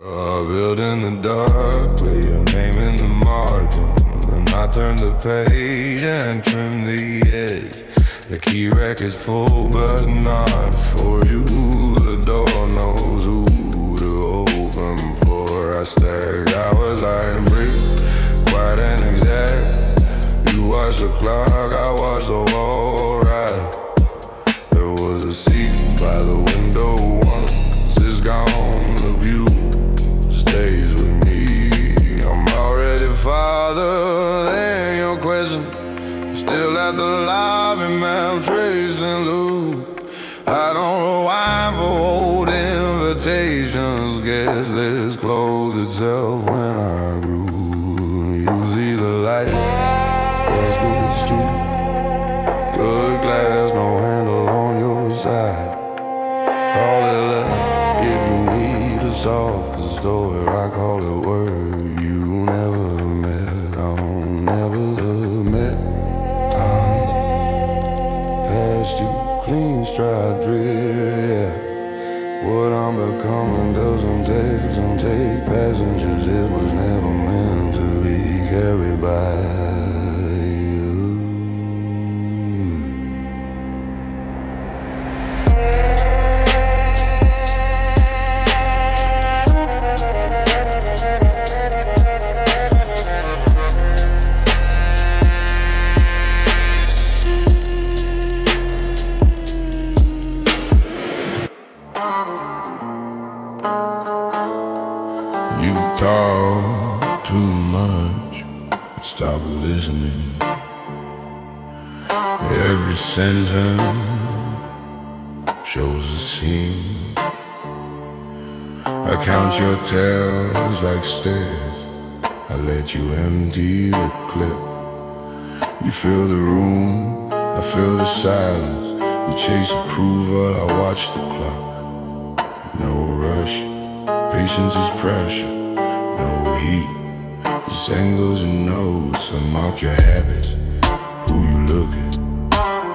Built in the dark with your name in the margin. Then I turn the page and trim the edge. The key rack is full but not for you. The door knows who to open for. I stack hours like brick, quiet and exact. You watch the clock, I watch the wall ride. There was a seat by the window once, it's gone, the view stays with me. I'm already farther than your question. Still at the lobby, ma'am, tracing loop. I don't know why for old invitations. Guess let's close itself when I grew. You see the lights, let's go to the street. Good glass, no handle on your side. Call it love if you need a softer story. I call it word you never met. I'll never met. Past you, clean stride drill, yeah. What I'm becoming doesn't take passengers. It was never meant to be carried by you. You talk too much, stop listening. Every sentence shows a scene. I count your tails like stairs, I let you empty the clip. You fill the room, I fill the silence. You chase approval, I watch the clock. No rush, patience is pressure, no heat. Just angles and notes, I mark your habits. Who you look at,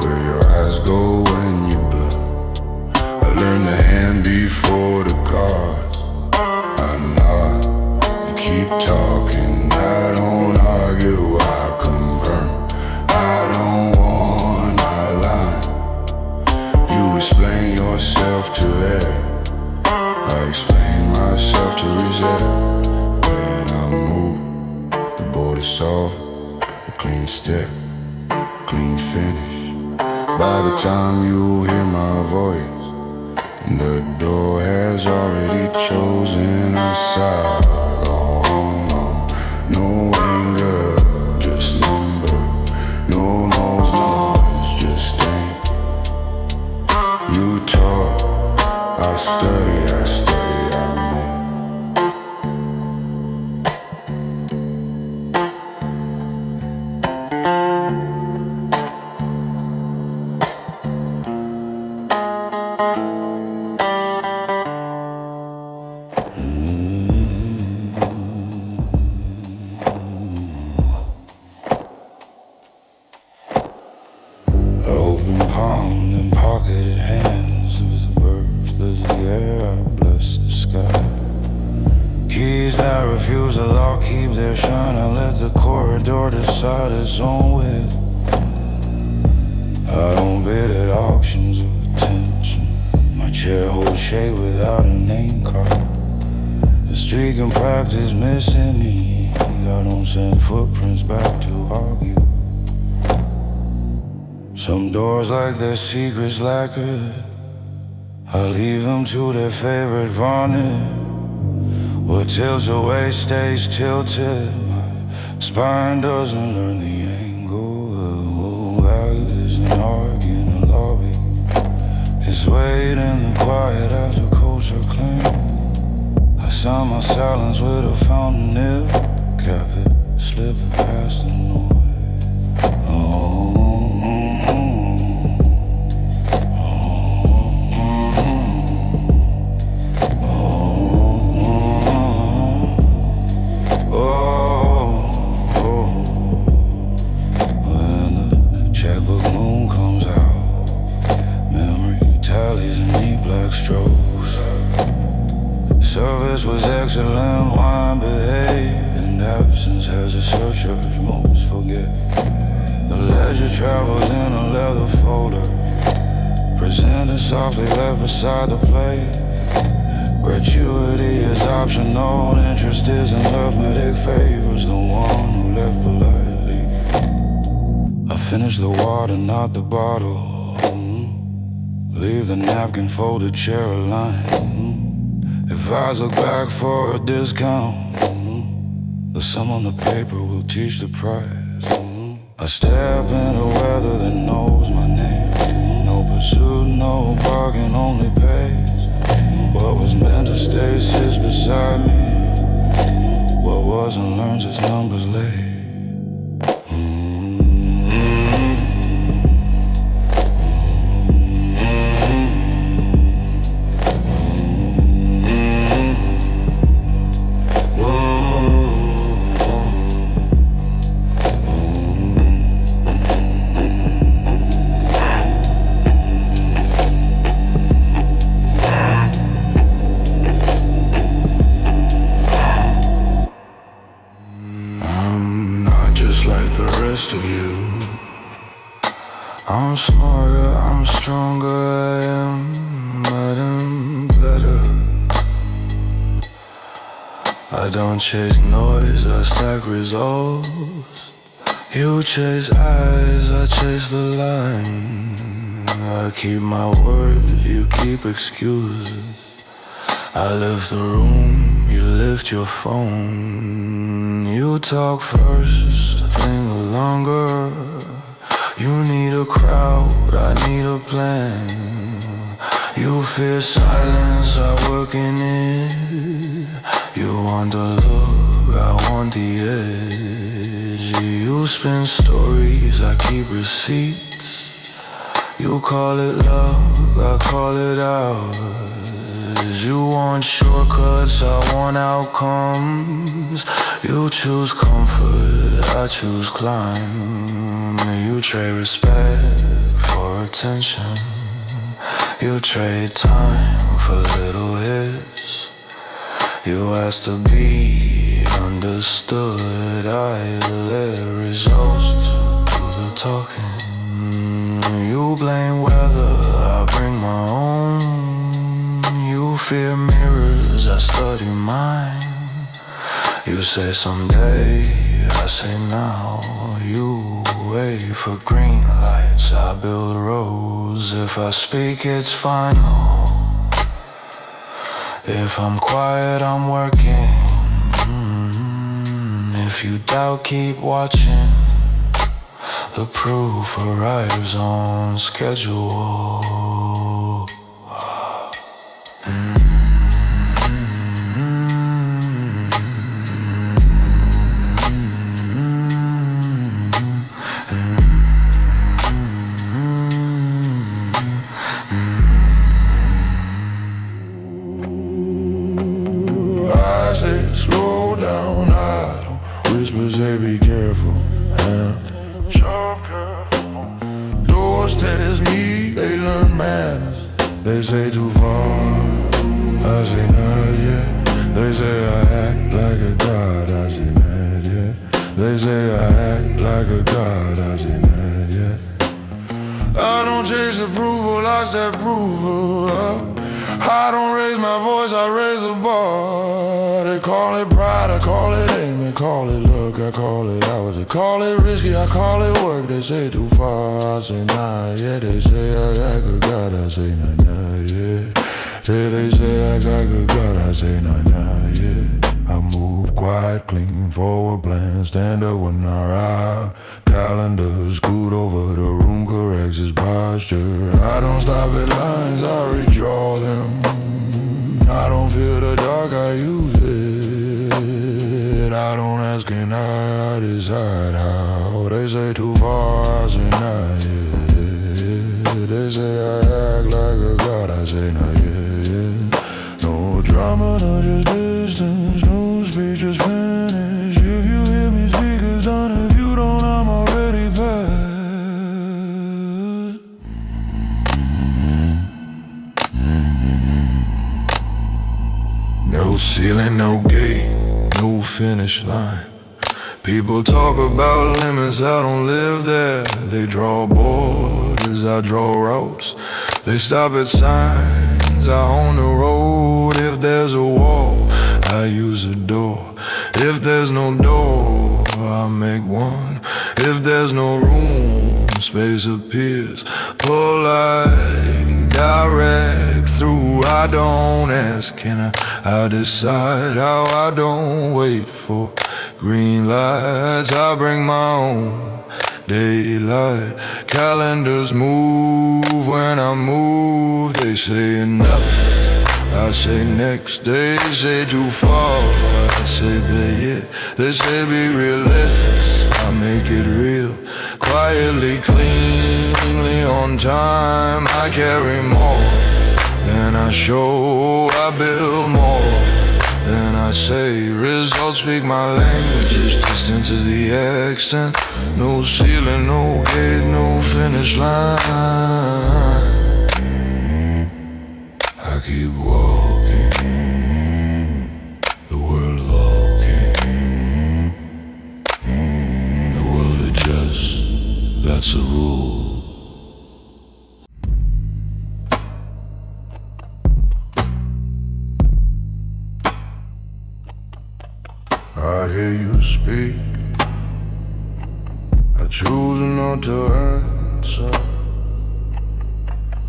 where your eyes go when you bluff. I learned the hand before the cards. I nod, you keep talking. I don't argue, I confirm. I don't wanna lie. You explain yourself to air, I explain myself to reset. When I move, the board is soft, a clean step, clean finish. By the time you hear my voice, the door has already chosen a side. Oh, no anger, just number. No noise, just think. You talk, I study, I make. Open palm and pocketed hands. It was the birth, there's the air, I bless the sky. Keys that refuse the lock keep their shine. I let the corridor decide its own width. I don't bid at auctions of attention. My chair holds shade without a name card. The streak in practice missing me. I don't send footprints back to argue. Some doors like their secrets lacquered. I leave them to their favorite varnish. What tilts away stays tilted. My spine doesn't learn the angle. Values and argue in the lobby. It's wait in the quiet after coats are clean. I sign my silence with a fountain nib. Cap it, slip it past the noise. Service was exit and wine behave, and absence has a surcharge most forget. The leisure travels in a leather folder, presented softly left beside the plate. Gratuity is optional, interest is in arithmetic favors the one who left politely. I finish the water, not the bottle. Leave the napkin folded chair aligned. If eyes look back for a discount, the sum on the paper will teach the price. I step into weather that knows my name. No pursuit, no bargain, only pace. What was meant to stay sits beside me. What wasn't learns its numbers late. Of you, I'm smarter, I'm stronger, I am better. I don't chase noise, I stack results. You chase eyes, I chase the line. I keep my word, you keep excuses. I lift the room, you lift your phone. You talk first, I think longer. You need a crowd, I need a plan. You fear silence, I work in it. You want the look, I want the edge. You spin stories, I keep receipts. You call it love, I call it ours. You want shortcuts, I want outcomes. You choose comfort, I choose climb. You trade respect for attention. You trade time for little hits. You ask to be understood. I let results do the talking. You blame weather, I bring my own. You fear mirrors, I study mine. You say someday, I say now. You wait for green lights, I build roads. If I speak, it's final. If I'm quiet, I'm working. If you doubt, keep watching. The proof arrives on schedule. Slow down, I don't whisper, say be careful, yeah. Sure, careful. Doors test me, they learn manners. They say too far, I say not yet. They say I act like a god, I say not yet. They say I act like a god, I say not yet. I don't chase approval, I step approval. I don't raise my voice, I raise the bar. They call it pride, I call it aim. They call it luck, I call it hours. They call it risky, I call it work. They say too far, I say nah, yeah. They say I got good God, I say nah, nah, yeah. Yeah, they say I got good God, I say nah, nah, yeah. I move quiet, clean, forward plan. Stand up when I ride. Calendar, scoot over the room, corrects his posture. I don't stop at lines, I redraw them. I don't feel the dark, I use it. I don't ask and I decide how. They say too far, I say nah, yeah. They say I act like a god, I say nah, yeah. No drama, no just distance. No speech, just finish. If you hear me speak, it's done. If you don't, I'm already past. No ceiling, no gate. ain't no finish line. People talk about limits, I don't live there. They draw borders, I draw routes. They stop at signs, I own the road. If there's a wall, I use a door. If there's no door, I make one. If there's no room, space appears. Polite, direct through. I don't ask, can I decide how I don't wait for green lights. I bring my own daylight. Calendars move when I move. They say enough, I say next. They say too far, I say be it. They say be realistic, I make it real. Quietly, cleanly, on time. I carry more than I show. I build more than I say. Results speak my language. Distance is the accent. No ceiling, no gate, no finish line. I keep walking, the world walking. The world adjusts, that's a rule. I hear you speak, I choose not to answer.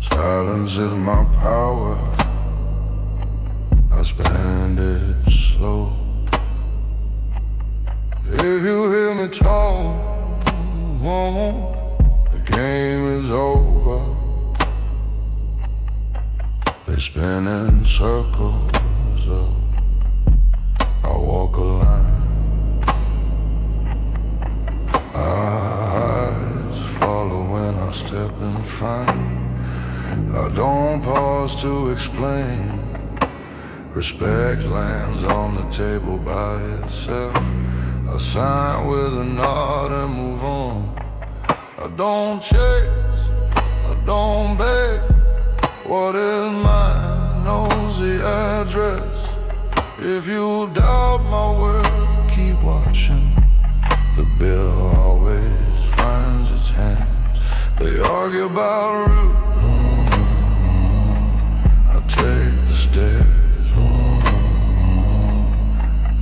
Silence is my power, I spend it slow. If you hear me talk, the game is over. They spin in circles, I walk a line. Eyes follow when I step in front. I don't pause to explain. Respect lands on the table by itself. I sign with a nod and move on. I don't chase, I don't beg. What is mine knows the address. If you doubt my word, keep watching. The bill always finds its hands. They argue about route, I take the stairs.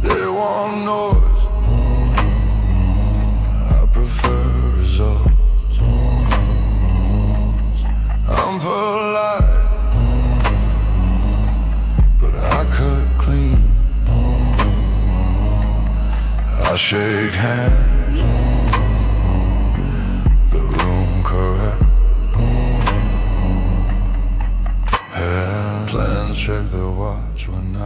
They want noise, I prefer results. I'm polite, but I cut clean. I shake hands, the room correct. And plans check their watch when I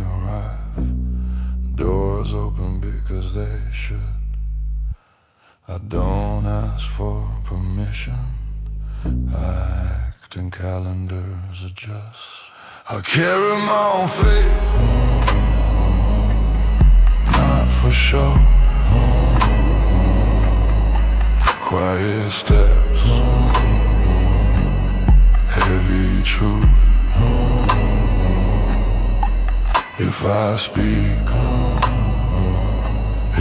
arrive. Doors open because they should. I don't ask for permission, I act and calendars adjust. I carry my own faith, not for show. Quiet steps, heavy truth. If I speak,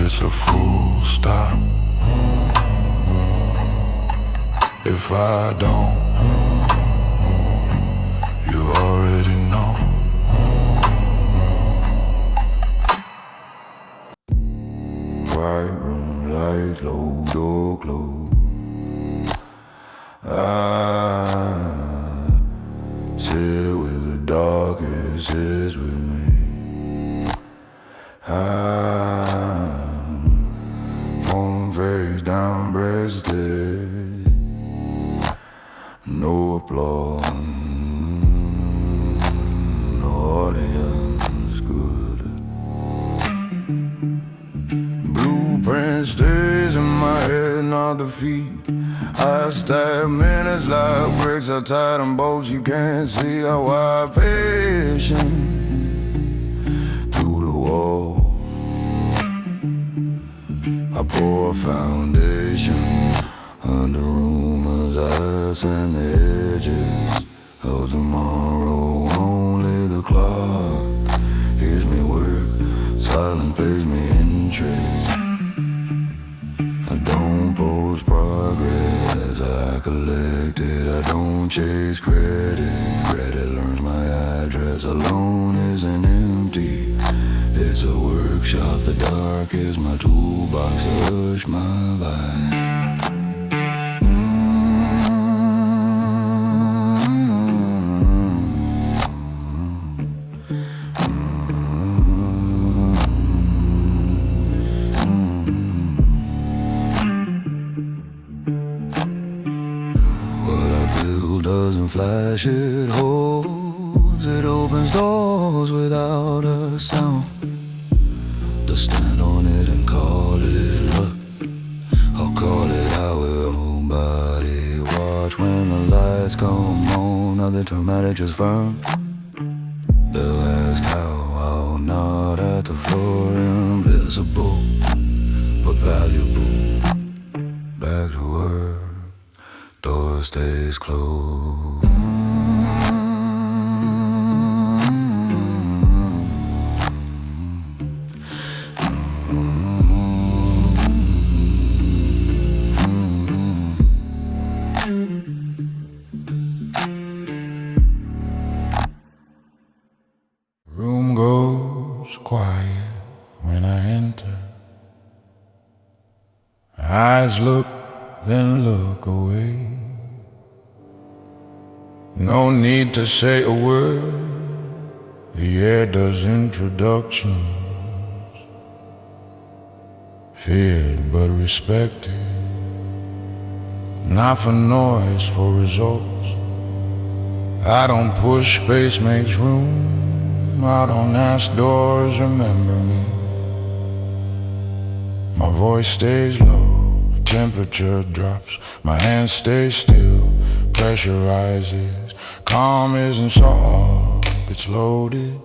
it's a full stop. If I don't, you already know. Quiet room, light low, door closed. I sit with the darkest, sits with me. I'm phone face down, breasted. No applause, no audience, good. Blueprint stays in my head, not the feet. I stab minutes like bricks, I tie them bolts, you can't see how I patient to the wall. I pour a foundation under rumors, ice and the edges of tomorrow. Only the clock hears me work silence pays me interest. I don't post progress, I collect it. I don't chase credit, credit learns my address. Alone isn't empty, it's a workshop. The dark is my toolbox to hush my vibe. Doesn't flash, it holds, it opens doors without a sound. To stand on it and call it luck, I'll call it how will nobody watch when the lights come on. Nothing dramatic, just firm. They'll ask how, I'll nod at the floor. Invisible, but valuable. Back to work, door stays closed. Room goes quiet when I enter. Eyes look, then look away. No need to say a word, the air does introductions. Feared but respected, not for noise, for results. I don't push, space makes room. I don't ask doors, remember me. My voice stays low, temperature drops. My hands stay still, pressure rises. Calm isn't soft, it's loaded.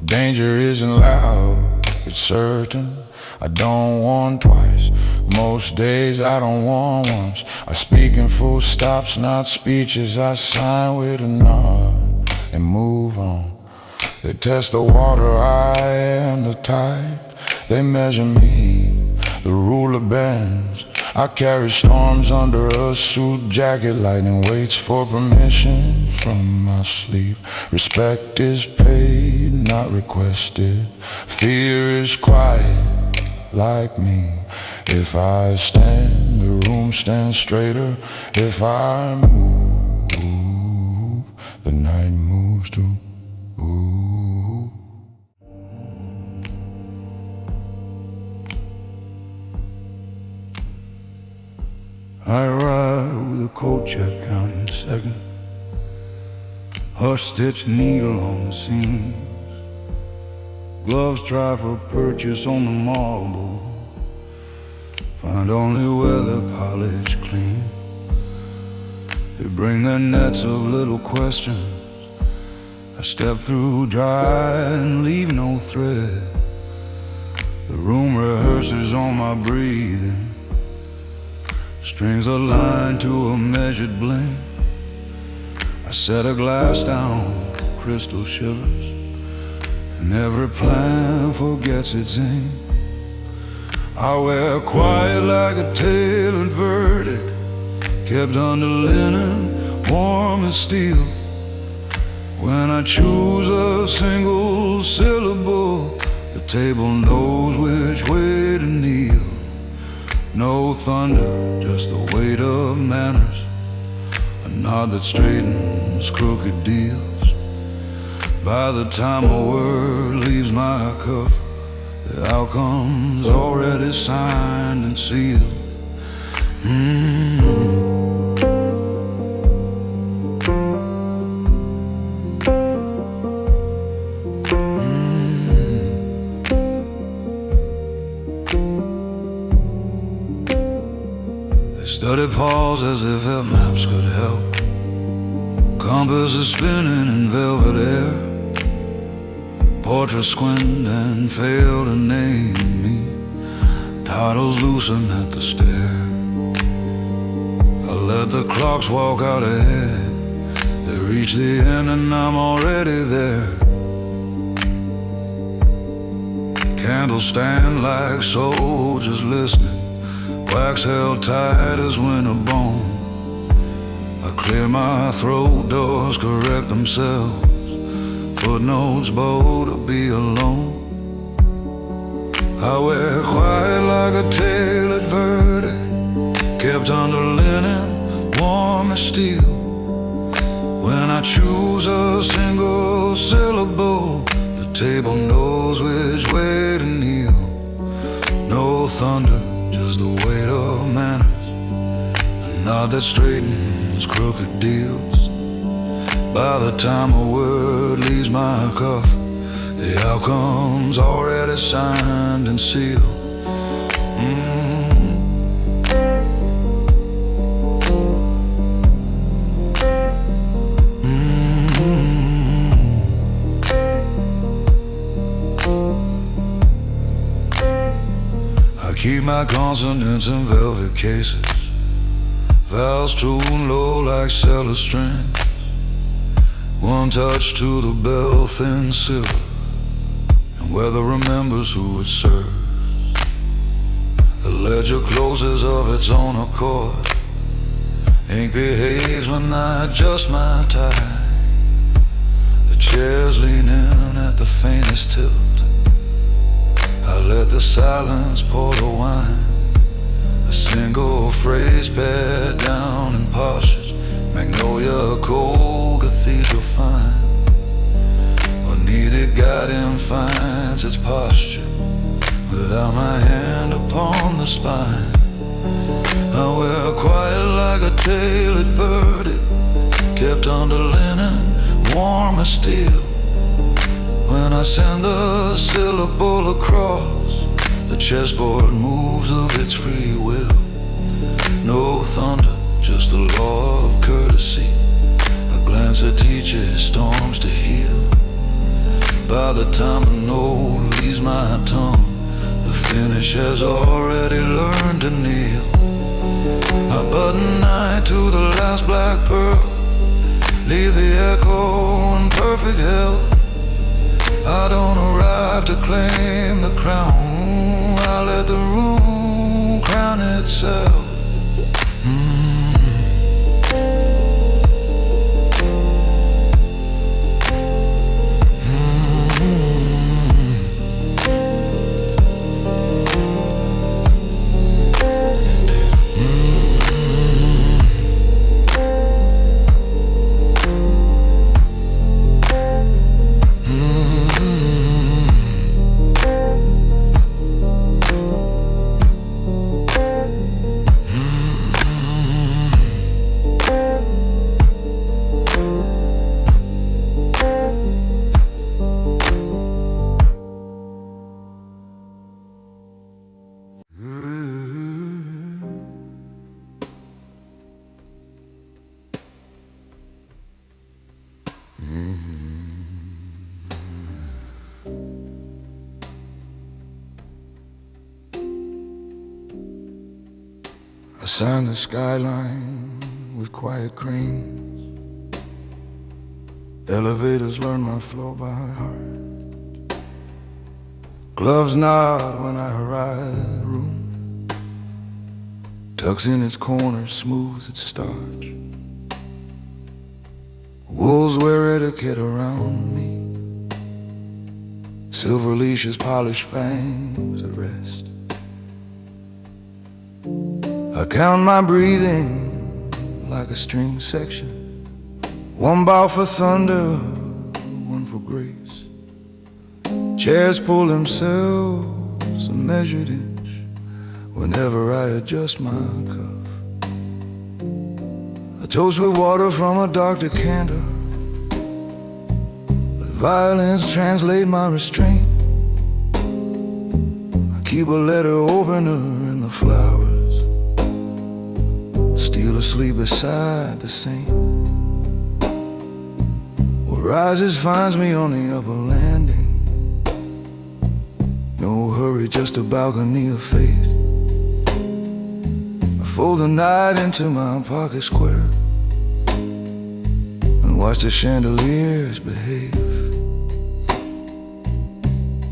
Danger isn't loud, it's certain. I don't want twice, most days I don't want once. I speak in full stops, not speeches. I sign with a nod and move on. They test the water, I am the tide. They measure me, the ruler bends. I carry storms under a suit jacket. Lightning waits for permission from my sleeve. Respect is paid, not requested. Fear is quiet, like me. If I stand, the room stands straighter. If I move, the night moves too. I arrive with a coat check counting seconds, a stitched needle on the seams, gloves try for purchase on the marble, find only where they're polished clean. They bring their nets of little questions. I step through dry and leave no thread. The room rehearses on my breathing. Strings aligned to a measured blink. I set a glass down, crystal shivers, and every plan forgets its aim. I wear quiet like a tailored verdict, kept under linen, warm as steel. When I choose a single syllable, the table knows which way to kneel. No thunder, just the weight of manners, a nod that straightens crooked deals. By the time a word leaves my cuff, the outcome's already signed and sealed. Study pause as if her maps could help. Compass is spinning in velvet air. Portraits squint and fail to name me. Titles loosen at the stair. I let the clocks walk out ahead. They reach the end and I'm already there. Candles stand like soldiers listening, wax held tight as winter bone. I clear my throat, doors correct themselves, footnotes bow to be alone. I wear quiet like a tailored verdict, kept under linen, warm as steel. When I choose a single syllable, the table knows which way to kneel. No thunder, just the weight of manners, a nod that straightens crooked deals. By the time a word leaves my cuff, the outcome's already signed and sealed. I keep my consonants in velvet cases, vowels tuned low like cellar strings. One touch to the bell, thin silver, and weather remembers who it serves. The ledger closes of its own accord, ink behaves when I adjust my tie. The chairs lean in at the faintest tilt, I let the silence pour the wine. A single phrase pared down in postures, magnolia cold, cathedral fine. What needed guiding finds its posture, without my hand upon the spine. I wear quiet like a tailored verdict, kept under linen, warm as steel. When I send a syllable across, the chessboard moves of its free will. No thunder, just the law of courtesy, a glance that teaches storms to heal. By the time the note leaves my tongue, the finish has already learned to kneel. I button night to the last black pearl, leave the echo in perfect health. I don't arrive to claim the crown, I let the room crown itself. I sign the skyline with quiet cranes, elevators learn my flow by heart. Gloves nod when I arrive at the room, tucks in its corners, smooths its starch. Wolves wear etiquette around me, silver leashes polish fangs at rest. I count my breathing like a string section, one bow for thunder, one for grace. Chairs pull themselves a measured inch whenever I adjust my cuff. I toast with water from a dark decanter, let violins translate my restraint. I keep a letter opener in the flowers, still asleep beside the saint. What rises finds me on the upper landing, no hurry, just a balcony of fate. I fold the night into my pocket square and watch the chandeliers behave.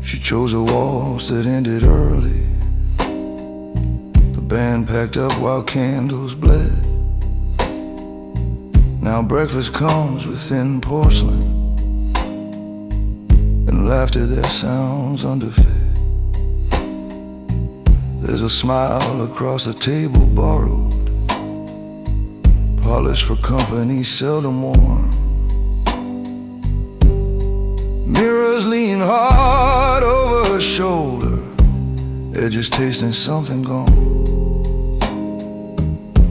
She chose a waltz that ended early. The band packed up while candles bled. Now breakfast comes with thin porcelain and laughter that sounds underfed. There's a smile across the table borrowed, polished for company seldom worn. Mirrors lean hard over her shoulder, edges tasting something gone.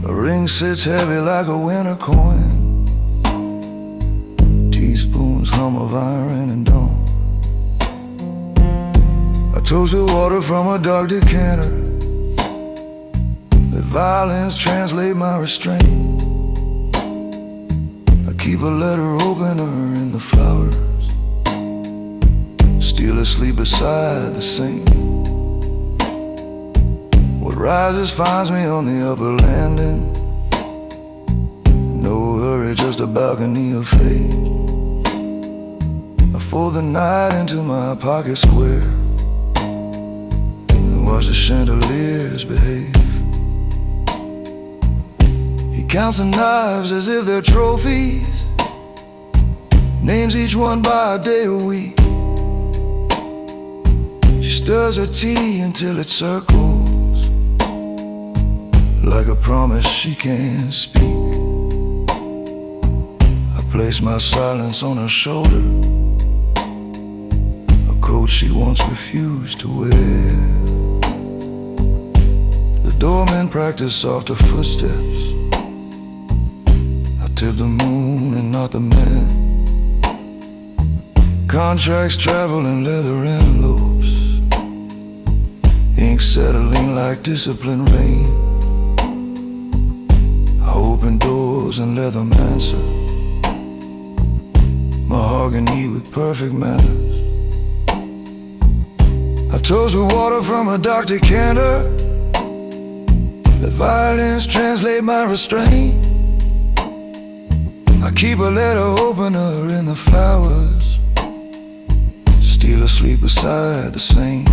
A ring sits heavy like a winter coin, teaspoons hum of iron and dawn. I toast with water from a dark decanter, let violins translate my restraint. I keep a letter opener in the flowers, still asleep beside the saint. What rises finds me on the upper landing, no hurry, just a balcony of fate. I fold the night into my pocket square and watch the chandeliers behave. He counts the knives as if they're trophies, names each one by a day a week. She stirs her tea until it circles, like a promise she can't speak. I place my silence on her shoulder, a coat she once refused to wear. The doormen practice softer footsteps, I tip the moon and not the man. Contracts travel in leather envelopes, ink settling like disciplined rain. I open doors and let them answer, mahogany with perfect manners. I toast with water from a dark decanter, let violins translate my restraint. I keep a letter opener in the flowers, still asleep beside the saint.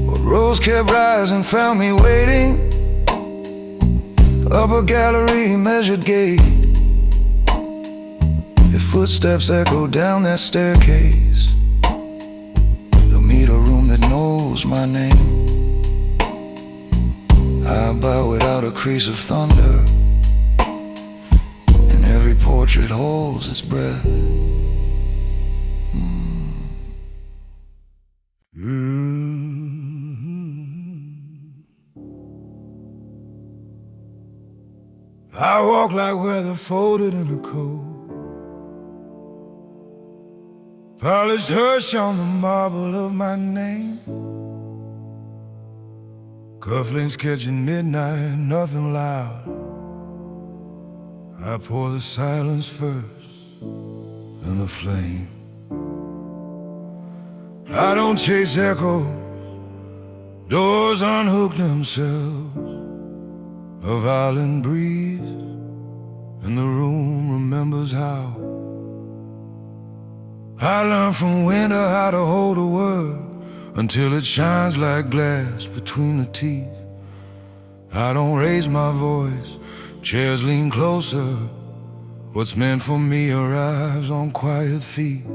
What rose kept rising found me waiting, up a gallery measured gate. If footsteps echo down that staircase, they'll meet a room that knows my name. I bow without a crease of thunder, and every portrait holds its breath. I walk like weather folded in a coat, polished hush on the marble of my name. Cufflinks catching midnight, nothing loud. I pour the silence first, then the flame. I don't chase echoes, doors unhook themselves. A violent breeze, and the room remembers how. I learned from winter how to hold a word until it shines like glass between the teeth. I don't raise my voice, chairs lean closer. What's meant for me arrives on quiet feet.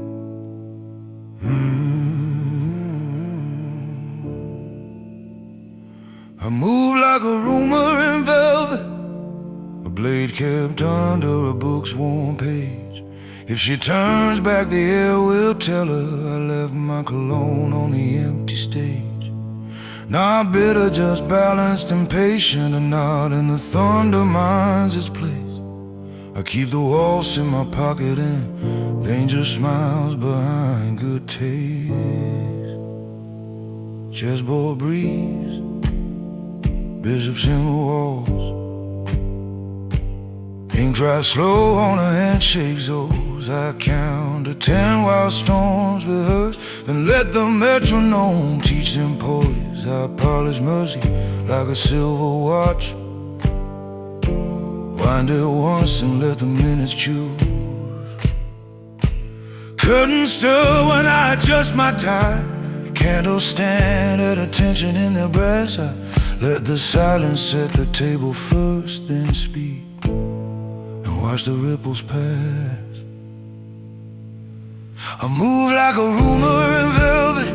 I move like a rumor in velvet, a blade kept under a book's warm page. If she turns back, the air will tell her I left my cologne on the empty stage. Not bitter, just balanced and patient, and not in the thunder minds its place. I keep the waltz in my pocket and danger smiles behind good taste. Chessboard breeze, bishops in the walls, ink dries slow on a handshake's O's. I count to 10 while storms rehearse, and let the metronome teach them poise. I polish mercy like a silver watch, wind it once and let the minutes choose. Curtains still when I adjust my tie. Candles stand at attention in their breasts. I let the silence set the table first, then speak and watch the ripples pass. I move like a rumor in velvet,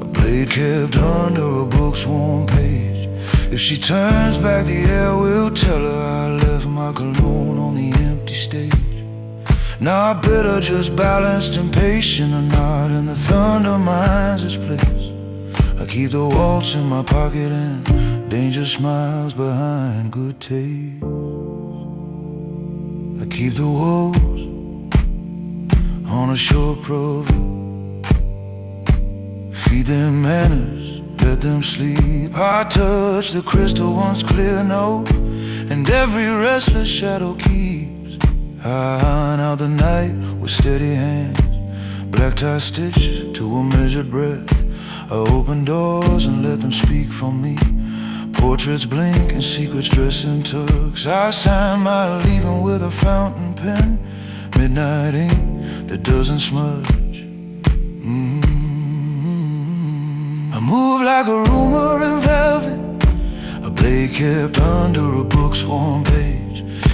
a blade kept under a book's warm page. If she turns back the air, we'll tell her I left my cologne on the empty stage. Now I better just balanced and patient or not, and the thunder minds its place. I keep the waltz in my pocket and danger smiles behind good taste. I keep the wolves on a short proverb. Feed them manners, let them sleep. I touch the crystal once clear note, and every restless shadow keeps. I iron out the night with steady hands, black tie stitched to a measured breath. I open doors and let them speak for me. Portraits blink and secrets dress in tugs. I sign my leaving with a fountain pen, midnight ink that doesn't smudge. I move like a rumor in velvet, a blade kept under a book's warm page.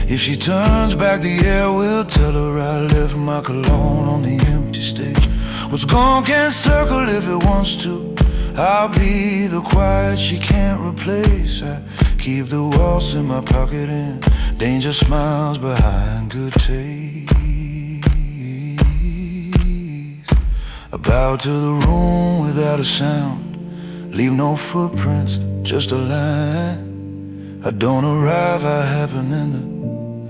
If she turns back the air, we'll tell her I left my cologne on the empty stage. What's gone can't circle if it wants to. I'll be the quiet she can't replace. I keep the waltz in my pocket and danger smiles behind good taste. I bow to the room without a sound, leave no footprints, just a line. I don't arrive, I happen in the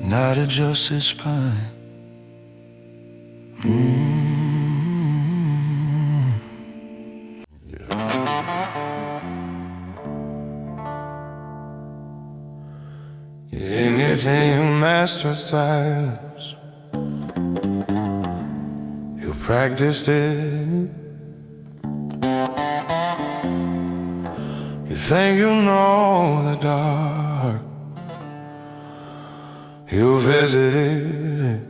night adjusts its spine. Anything you master silence, you practiced it. You think you know the dark, you visited.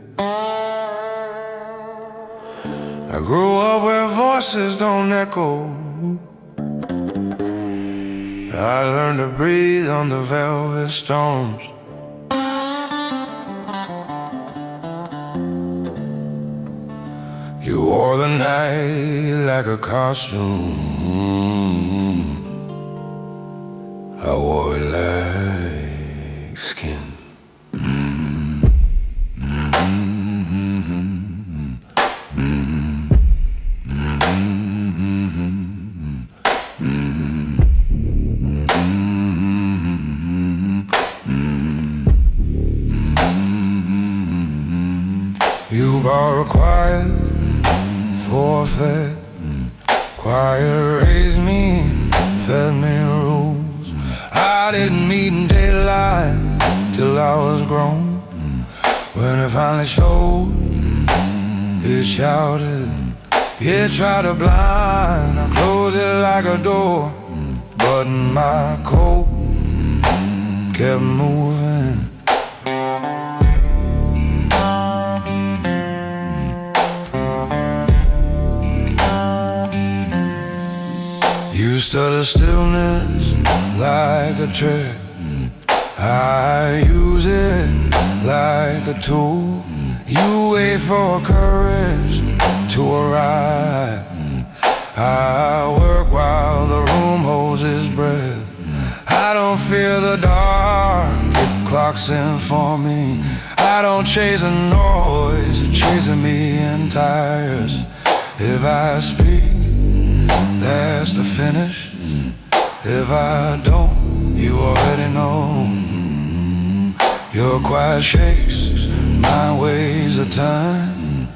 I grew up where voices don't echo. I learned to breathe under velvet storms. You wore the night like a costume. I wore it like skin. You bought a quiet forfeit. Quiet raised me, fed me rules. I didn't meet in daylight till I was grown. When it finally showed, it shouted, it tried to blind. I closed it like a door, buttoned my coat, kept moving. You stutter stillness like a trick. I use it like a tool. You wait for courage to arrive. I work while the room holds its breath. I don't fear the dark, it clocks in for me. I don't chase a noise, it's chasing me in tires. If I speak, that's the finish. If I don't, you already know. Your quiet shakes, my ways of time.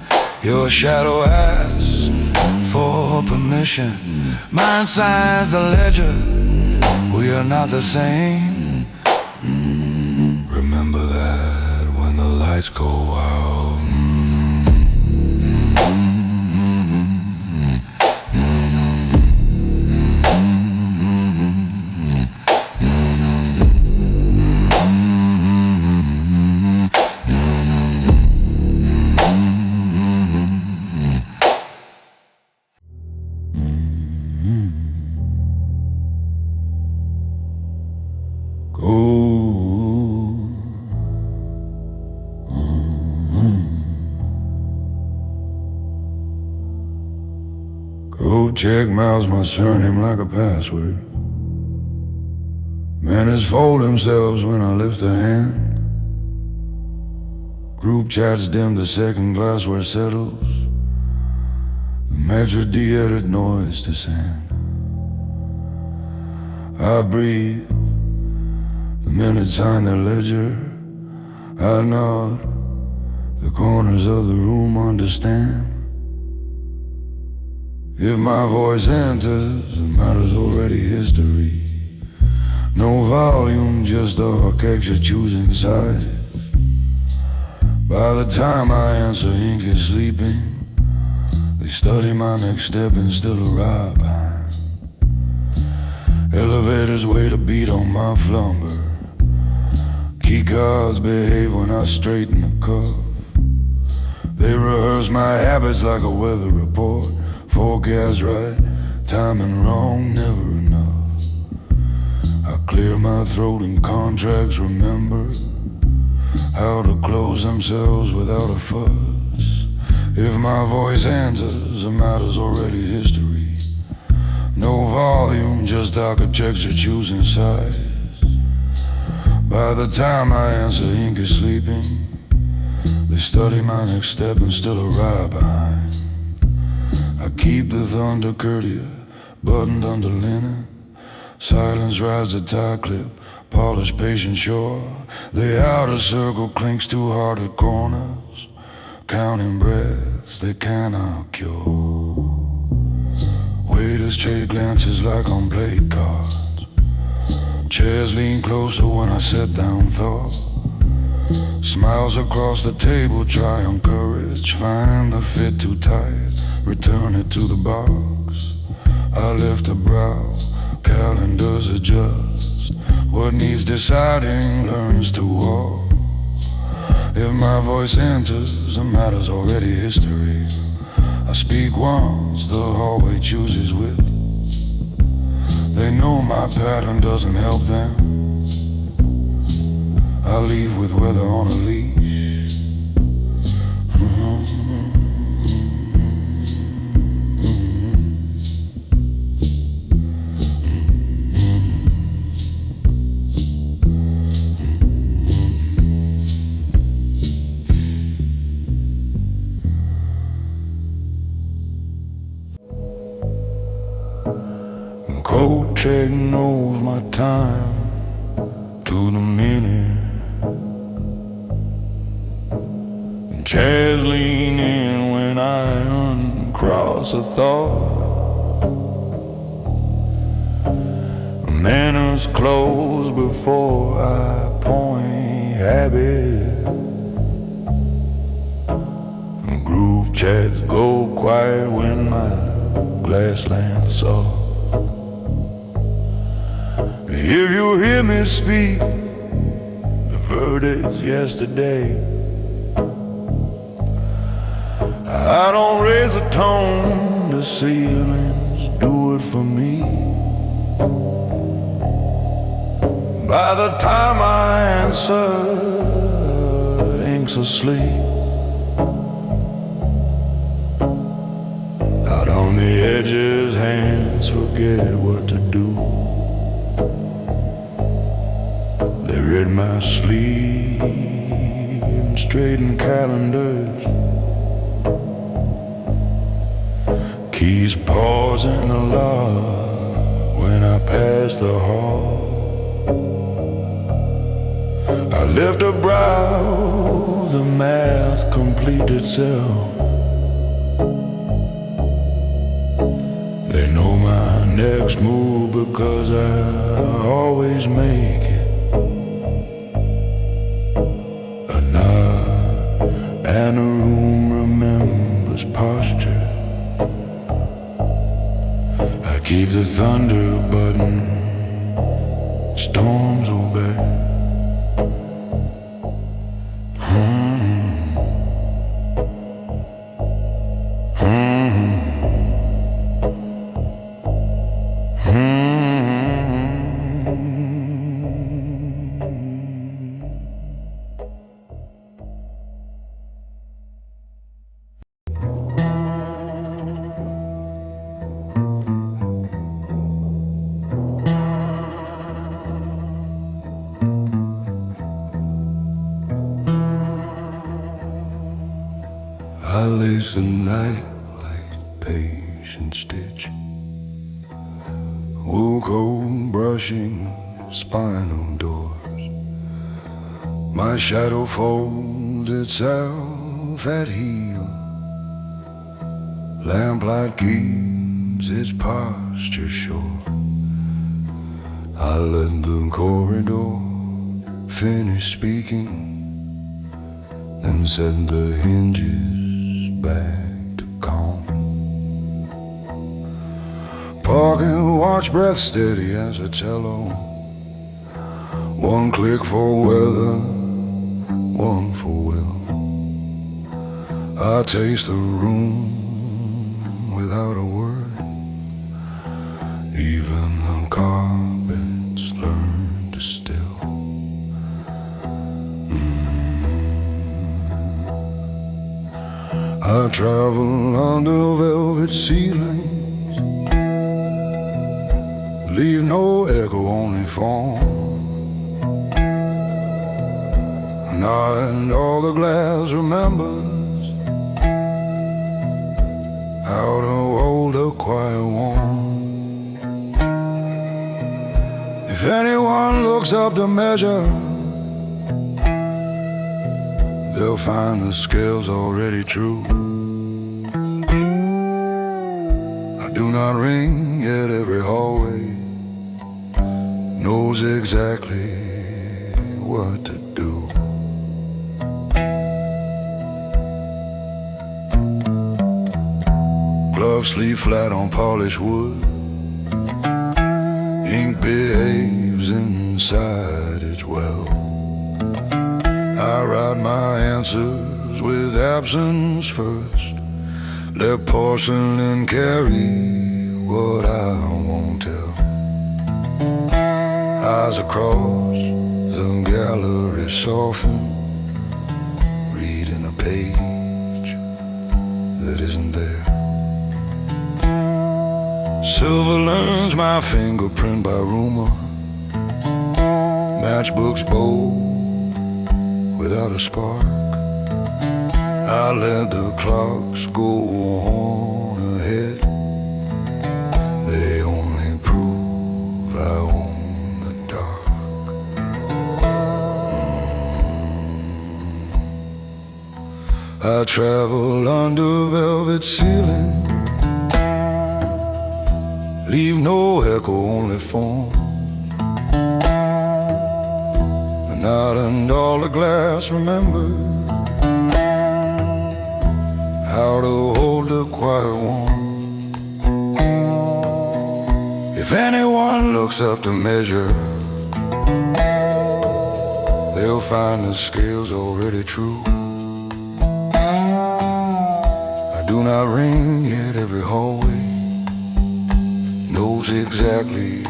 Your shadow asks for permission. Mine signs the ledger, we are not the same. Remember that when the lights go out. check mouths my surname like a password. Manners fold themselves when I lift a hand. Group chats dim the second glassware settles. The metro de-edit noise descend. I breathe. The minutes sign their ledger. I nod. The corners of the room understand. If my voice enters, the matter's already history. No volume, just architecture choosing sides. By the time I answer, ink is sleeping. They study my next step and still arrive behind. Elevators wait a beat on my flumber. Key cards behave when I straighten the cuff. They rehearse my habits like a weather report. Forecast right, timing wrong, never enough. I clear my throat and contracts remember how to close themselves without a fuss. If my voice enters, the matter's already history. No volume, just architecture choosing sides. By the time I answer, ink is sleeping. They study my next step and still arrive behind. I keep the thunder courteous, buttoned under linen. Silence rides the tie clip, polished patient shore. The outer circle clinks too hard at corners. Counting breaths they cannot cure. Waiters trade glances like on plate cards. Chairs lean closer when I set down thought. Smiles across the table, try on courage. Find the fit too tight, return it to the box. I lift a brow, calendars adjust. What needs deciding learns to walk. If my voice enters, the matter's already history. I speak once, the hallway chooses width. They know my pattern doesn't help them. I leave with weather on a leash. Coat check knows my time to the minute. And chairs lean in when I uncross a thought. Manners close before I point habit. And group chats go quiet when my glass lands off. If you hear me speak, the verdict's yesterday. I don't raise a tone, the ceilings do it for me. By the time I answer, ink's asleep. Out on the edges, hands forget what to do. They read my sleep and straighten calendars. Keys pause in the lock when I pass the hall. I lift a brow, the math complete itself. They know my next move because I always make it. And a room remembers posture. I keep the thunder button, storms obey. lace the night like patient stitch. Woke home brushing spinal doors. My shadow folds itself at heel. Lamplight keeps its posture sure. I let the corridor finish speaking, then set the hinges back to calm. Parking watch, breath steady as I tell on. One click for weather, one for will. I taste the room without a word. Even the carpets learn to still. I travel under velvet ceilings, leave no echo, only form. Not and all the glass remembers how to hold a quiet warm. If anyone looks up to measure, they'll find the scales already true. I do not ring, yet every hallway knows exactly what to do. Gloves sleep flat on polished wood. Ink behaves inside its well. I write my answers with absence first. Let porcelain carry what I won't tell. Eyes across the gallery soften, reading a page that isn't there. Silver learns my fingerprint by rumor. Matchbooks bold without a spark. I let the clocks go on ahead. They only prove I own the dark. I travel under velvet ceiling, leave no echo, only form. Not and all the glass remember how to hold a quiet warm. If anyone looks up to measure, they'll find the scales already true. I do not ring, yet every hallway knows exactly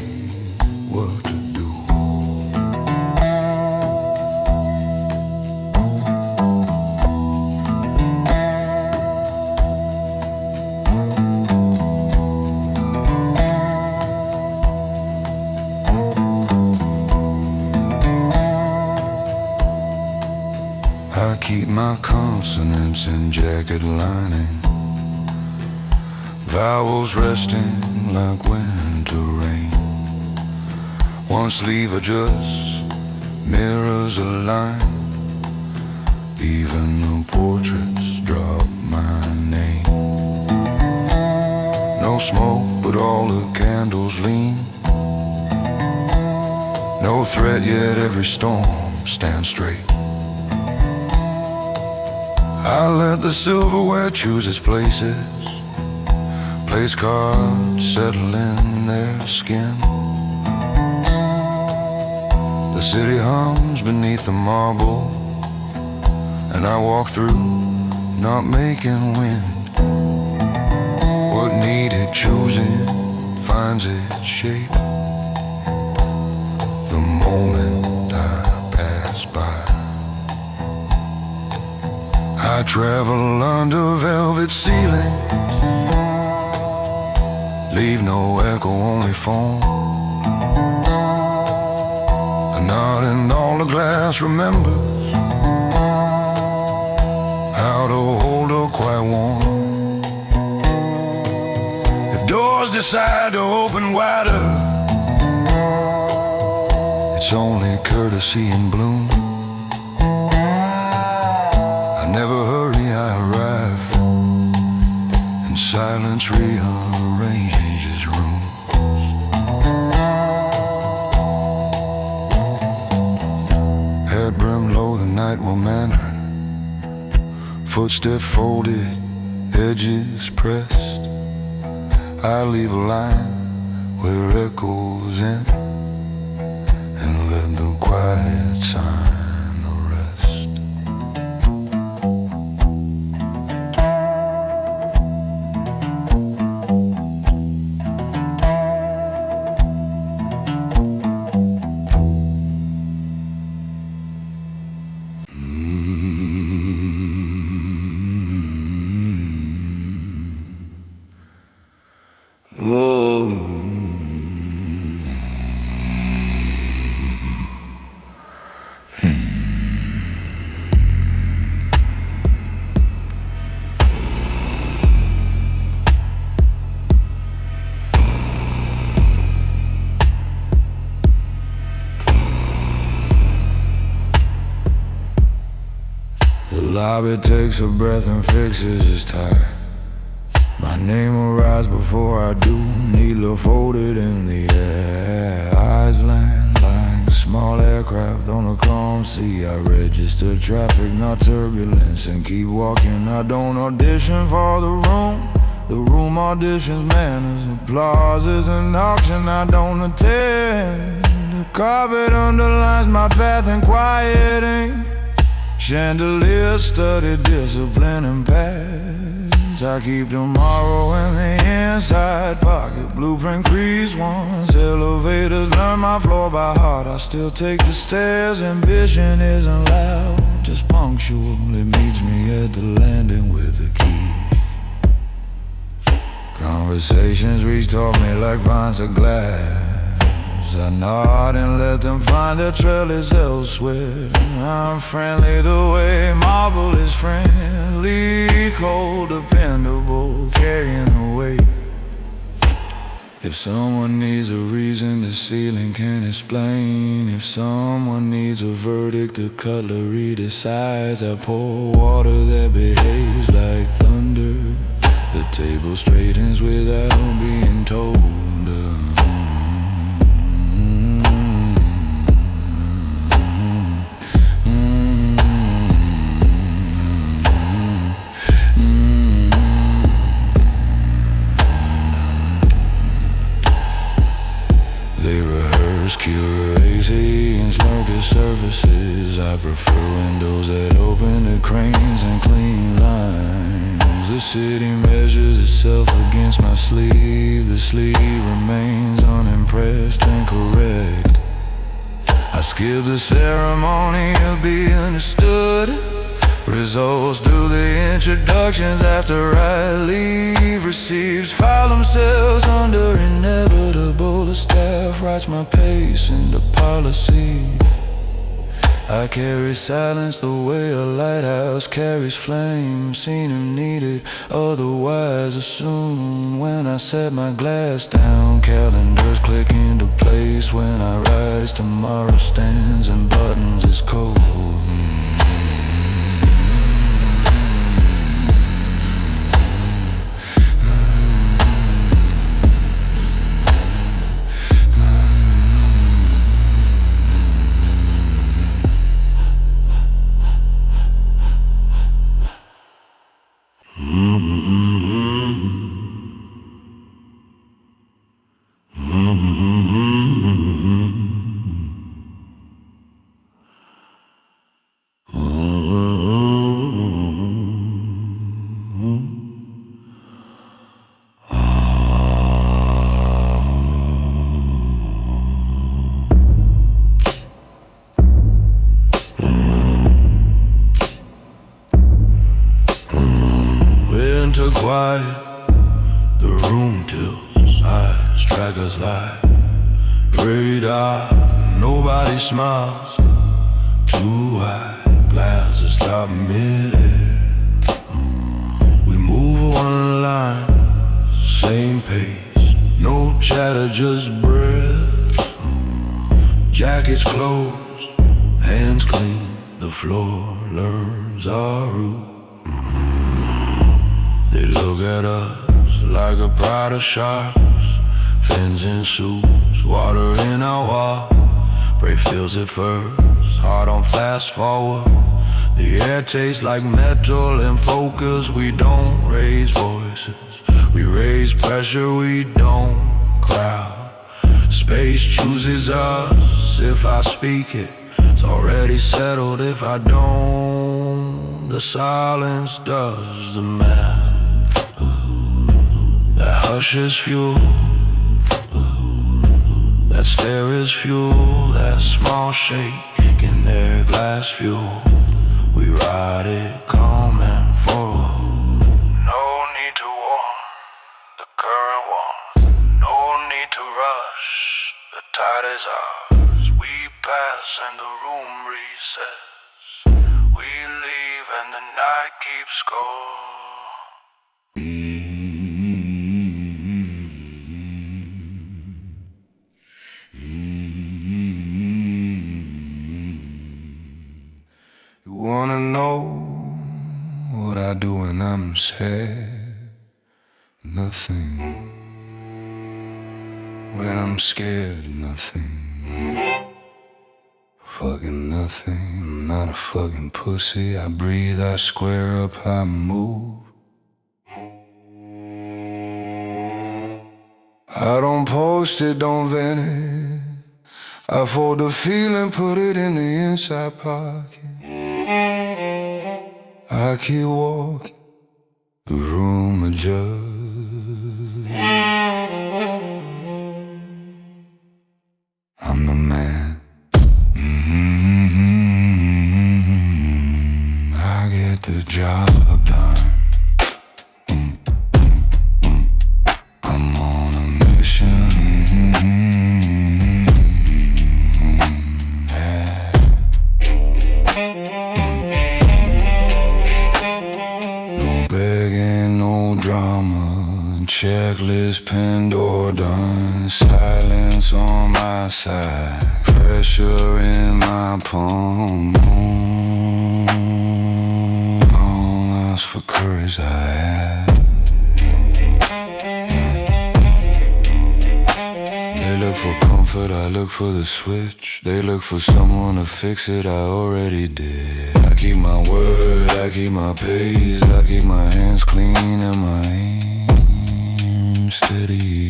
what to do. I keep my consonants in jacket lining, vowels resting like winter rain. One sleeve adjusts, mirrors align, even the portraits drop my name. No smoke, but all the candles lean. No threat, yet every storm stands straight. I let the silverware choose its places, place cards settle in their skin. The city hums beneath the marble, and I walk through, not making wind. What needed choosing finds its shape the moment I pass by. I travel under velvet ceilings, leave no echo, only foam. A nod and all the glass remembers how to hold a quiet one. decide to open wider. It's only courtesy in bloom. I never hurry, I arrive, and silence rearranges rooms. Hair brim low, the night well mannered, footstep folded, edges pressed. I leave a line where echoes end, and let the quiet sign the rest. The lobby takes a breath and fixes his tie. My name arrives before I do, needle folded in the air. Eyes land like small aircraft on a calm sea. I register traffic, not turbulence, and keep walking. I don't audition for the room auditions manners. Applause is an auction I don't attend. The carpet underlines my path in quieting. Chandelier study discipline and patch. I keep tomorrow in the inside pocket. Blueprint crease once. Elevators learn my floor by heart. I still take the stairs. Ambition isn't loud, just punctual. It meets me at the landing with the key. Conversations reach toward me like vines of glass. I nod and let them find their trellis elsewhere. I'm friendly the way marble is friendly, cold, dependable, carrying the weight. If someone needs a reason, the ceiling can explain. If someone needs a verdict, the cutlery decides. I pour water that behaves like thunder. The table straightens without being told. They rehearse, cure AC and smoky surfaces. I prefer windows that open to cranes and clean lines. The city measures itself against my sleeve. The sleeve remains unimpressed and correct. I skip the ceremony of being understood. Results do the introductions after I leave. Receipts file themselves under inevitable. The staff writes my pace into policy. I carry silence the way a lighthouse carries flame. Seen and needed, otherwise assumed. When I set my glass down, calendars click into place. When I rise, tomorrow stands and buttons is cold. Winter quiet, the room tilts, eyes track us light. Radar, nobody smiles. Too high, glasses stop mid-air. We move one line, same pace, shatter just breath. Jackets closed, hands clean, the floor learns our route. They look at us like a pride of sharks, fins in suits, water in our wall. Brave feels it first, hard on fast forward. The air tastes like metal and focus. We don't raise voices, we raise pressure, we don't crowd. Space chooses us. If I speak it, it's already settled. If I don't, the silence does the math. That hush is fuel, that stare is fuel, that small shake in their glass fuel. We ride it calm and forward. No need to warn, the current wants. No need to rush, the tide is ours. We pass and the room resets. We leave and the night keeps score. You wanna know what I do when I'm sad? Nothing. When I'm scared, nothing. Fucking nothing. I'm not a fucking pussy. I breathe, I square up, I move. I don't post it, don't vent it. I fold the feeling, put it in the inside pocket. I keep walking, the room adjusts. I'm the man. I get the job done. I'm on a mission. Drama, checklist pinned or done. Silence on my side, pressure in my palm. All else for courage I have. They look for comfort, I look for the switch. They look for someone to fix it, I already did. I keep my word, I keep my pace, I keep my hands clean and my aim steady.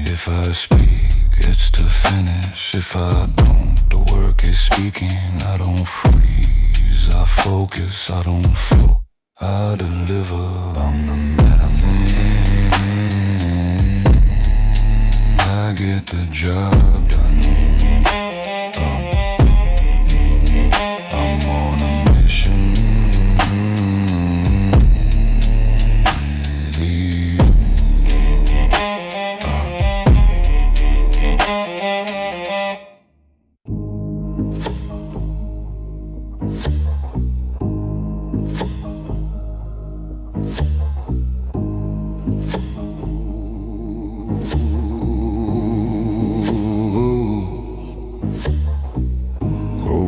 If I speak, it's to finish. If I don't, the work is speaking. I don't freeze, I focus, I don't float, I deliver. I'm the man. I get the job done. I'm on a mission.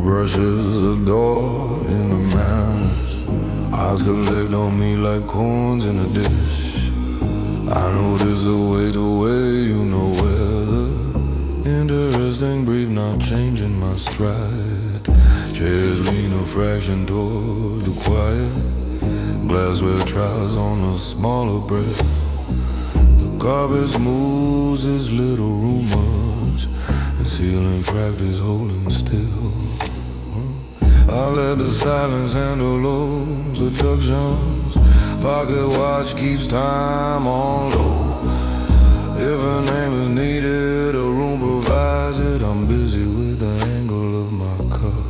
Brushes the door in the manners. Eyes collect on me like corns in a dish. I notice the way you know weather. Interesting brief, not changing my stride. Chairs lean a fraction toward the quiet. Glassware tries on a smaller breath. The carpet smooths its little rumors, and ceiling cracked is holding still. I let the silence handle those seductions. Pocket watch keeps time on low. If a name is needed, a room provides it. I'm busy with the angle of my cuff.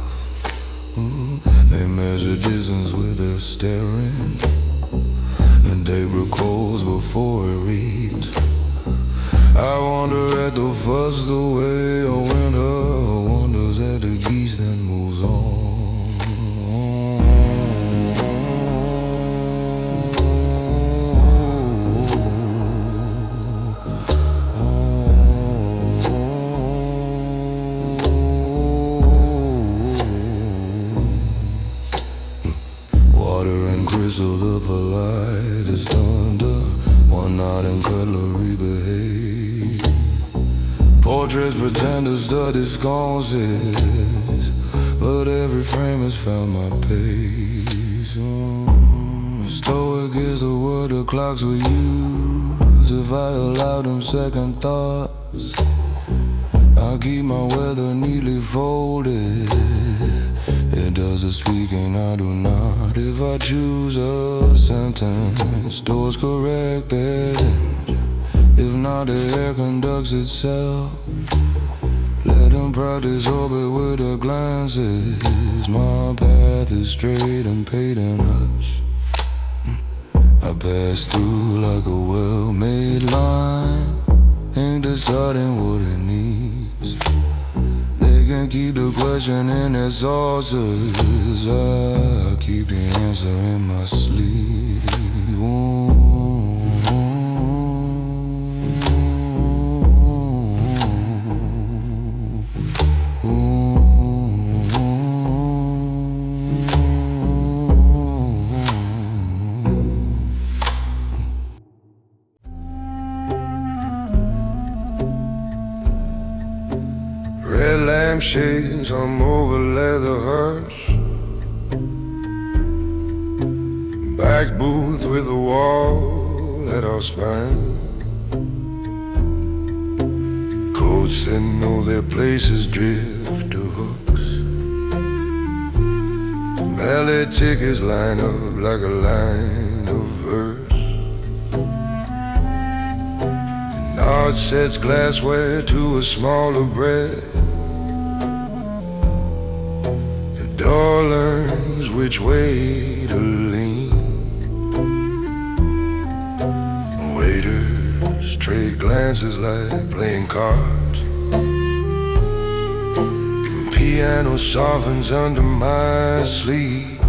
They measure distance with their staring. The day recalls before it reads. I wonder at the fuss, the way a winter wonders at the geese, then moves on. portraits pretend to study sconces, but every frame has found my pace. Stoic is the word the clocks will use if I allow them second thoughts. I keep my weather neatly folded. It does the speaking, I do not. If I choose a sentence, doors corrected. If not, the air conducts itself. Let them practice orbit with their glances. My path is straight and paid in hush. I pass through like a well-made line, ain't deciding what it needs. They can keep the question in their saucers. I keep the answer in my sleeve. Red lampshades hung over leather hearse, back booth with a wall at our spine. Coats that know their places drift to hooks. Ballet tickets line up like a line of verse. And art sets glassware to a smaller bread. Door learns which way to lean. Waiters trade glances like playing cards. And piano softens under my sleeve.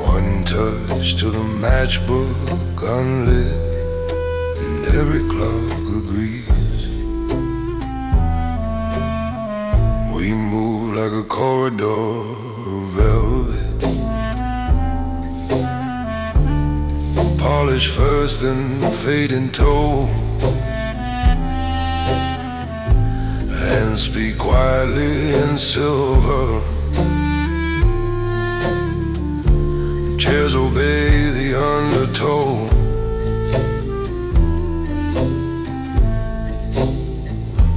One touch to the matchbook unlit, and every clock agrees. We move like a corridor of velvet, polish first and fade in tow. Hands speak quietly in silver. Chairs obey the undertow.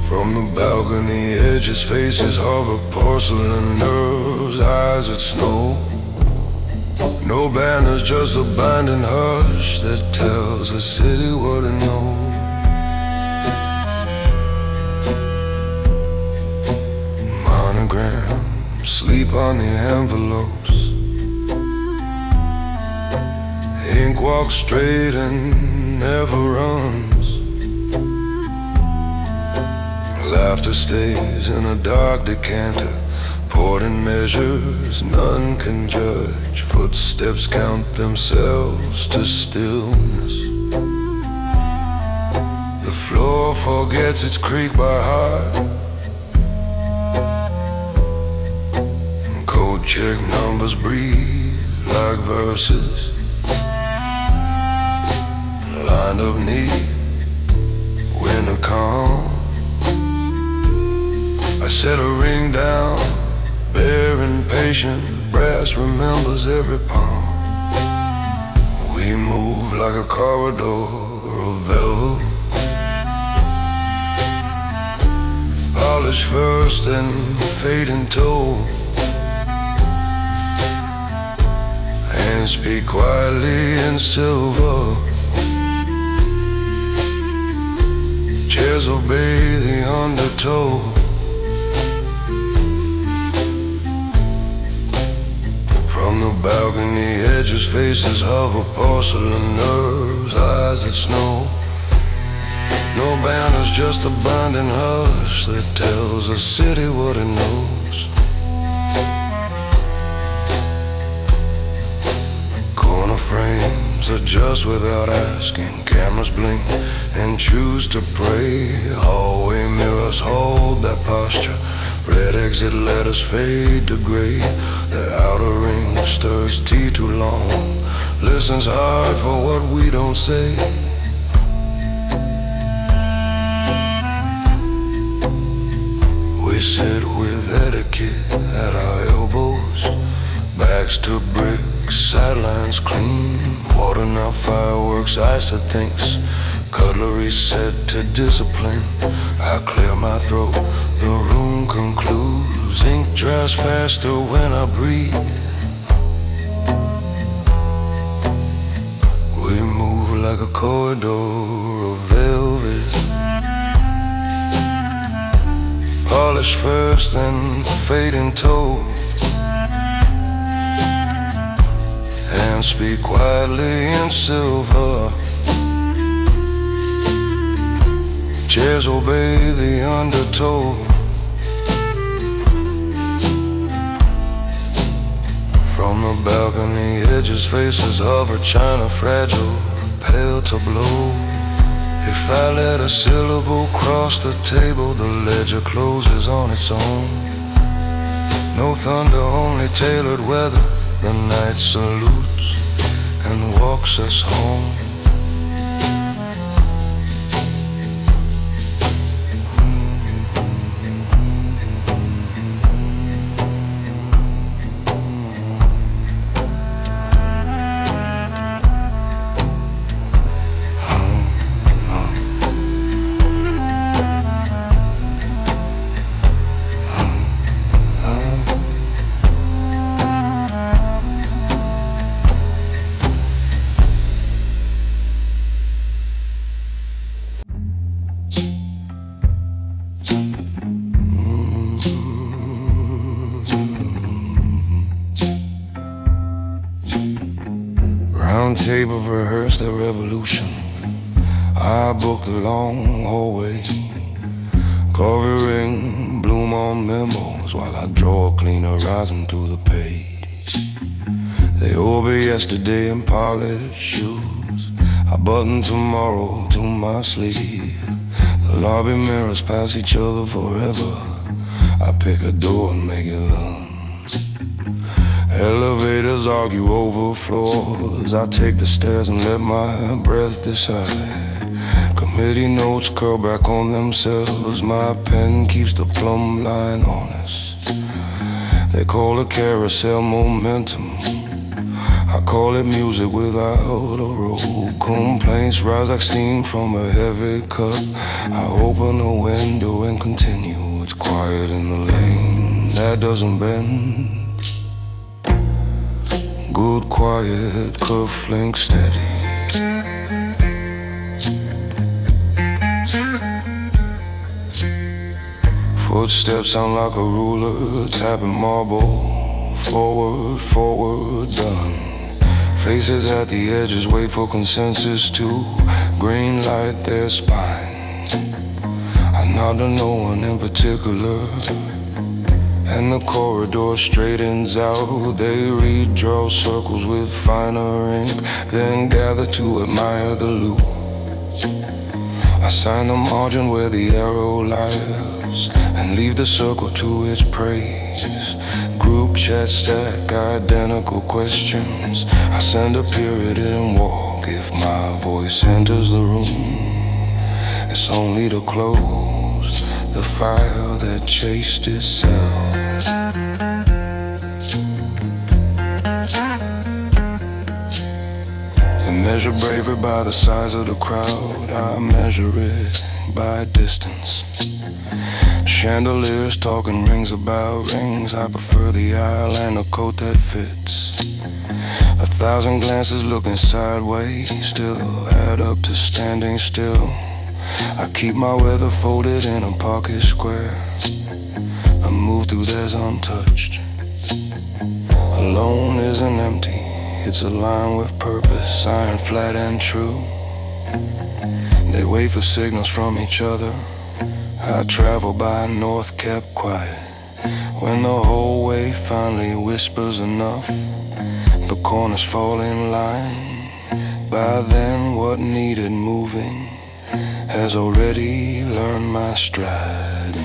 From the balcony edges, faces hover, porcelain nerves, eyes that snow. No banners, just a binding hush that tells the city what it knows. Monograms sleep on the envelopes. Ink walks straight and never runs. Laughter stays in a dark decanter, poured in measures none can judge. Footsteps count themselves to stillness. The floor forgets its creak by heart. Code check numbers breathe like verses, lined up neat, winter calm. I set a ring down, bare and patient, brass remembers every palm. We move like a corridor of velvet, polish first then fade in tow. Hands speak quietly in silver. Chairs obey the undertow. From the balcony edges, faces hover, porcelain nerves, eyes that snow. No banners, just a binding hush that tells the city what it knows. Corner frames adjust without asking. Cameras blink and choose to pray. Hallway mirrors hold that posture. Red exit letters fade to gray. The outer ring stirs tea too long. Listens hard for what we don't say. We sit with etiquette at our elbows, backs to bricks, sidelines clean. Water not fireworks, ice or thinks. Cutlery set to discipline. I clear my throat, the room concludes. Ink dries faster when I breathe. We move like a corridor of velvet, polish first and fade in tow. Hands speak quietly in silver, chairs obey the undertow. From the balcony edges, faces hover, china fragile, pale to blow. If I let a syllable cross the table, the ledger closes on its own. No thunder, only tailored weather. The night salutes and walks us home. Round table rehearse the revolution. I book the long hallway. Coffee ring, bloom on memos, while I draw a clean horizon through the page. They obey yesterday in polished shoes. I button tomorrow to my sleeve. The lobby mirrors pass each other forever. I pick a door and make it lunch. Elevators argue over floors. I take the stairs and let my breath decide. Committee notes curl back on themselves. My pen keeps the plumb line honest. They call it carousel momentum. I call it music without a roll. Complaints rise like steam from a heavy cup. I open a window and continue. It's quiet in the lane that doesn't bend. Good, quiet, cufflink steady. Footsteps sound like a ruler, tapping marble. Forward, forward, done. Faces at the edges wait for consensus to green light their spine. I nod to no one in particular, and the corridor straightens out. They redraw circles with finer ink, then gather to admire the loop. I sign the margin where the arrow lies, and leave the circle to its praise. Group chat stack identical questions. I send a period and walk. If my voice enters the room, it's only to close the fire that chased itself. They measure bravery by the size of the crowd. I measure it by distance. Chandeliers talking rings about rings. I prefer the aisle and a coat that fits. 1,000 glances looking sideways still add up to standing still. I keep my weather folded in a pocket square. I move through theirs untouched. Alone isn't empty, it's aligned with purpose, iron flat and true. They wait for signals from each other. I travel by north kept quiet. When the whole way finally whispers enough, the corners fall in line. By then what needed moving has already learned my stride.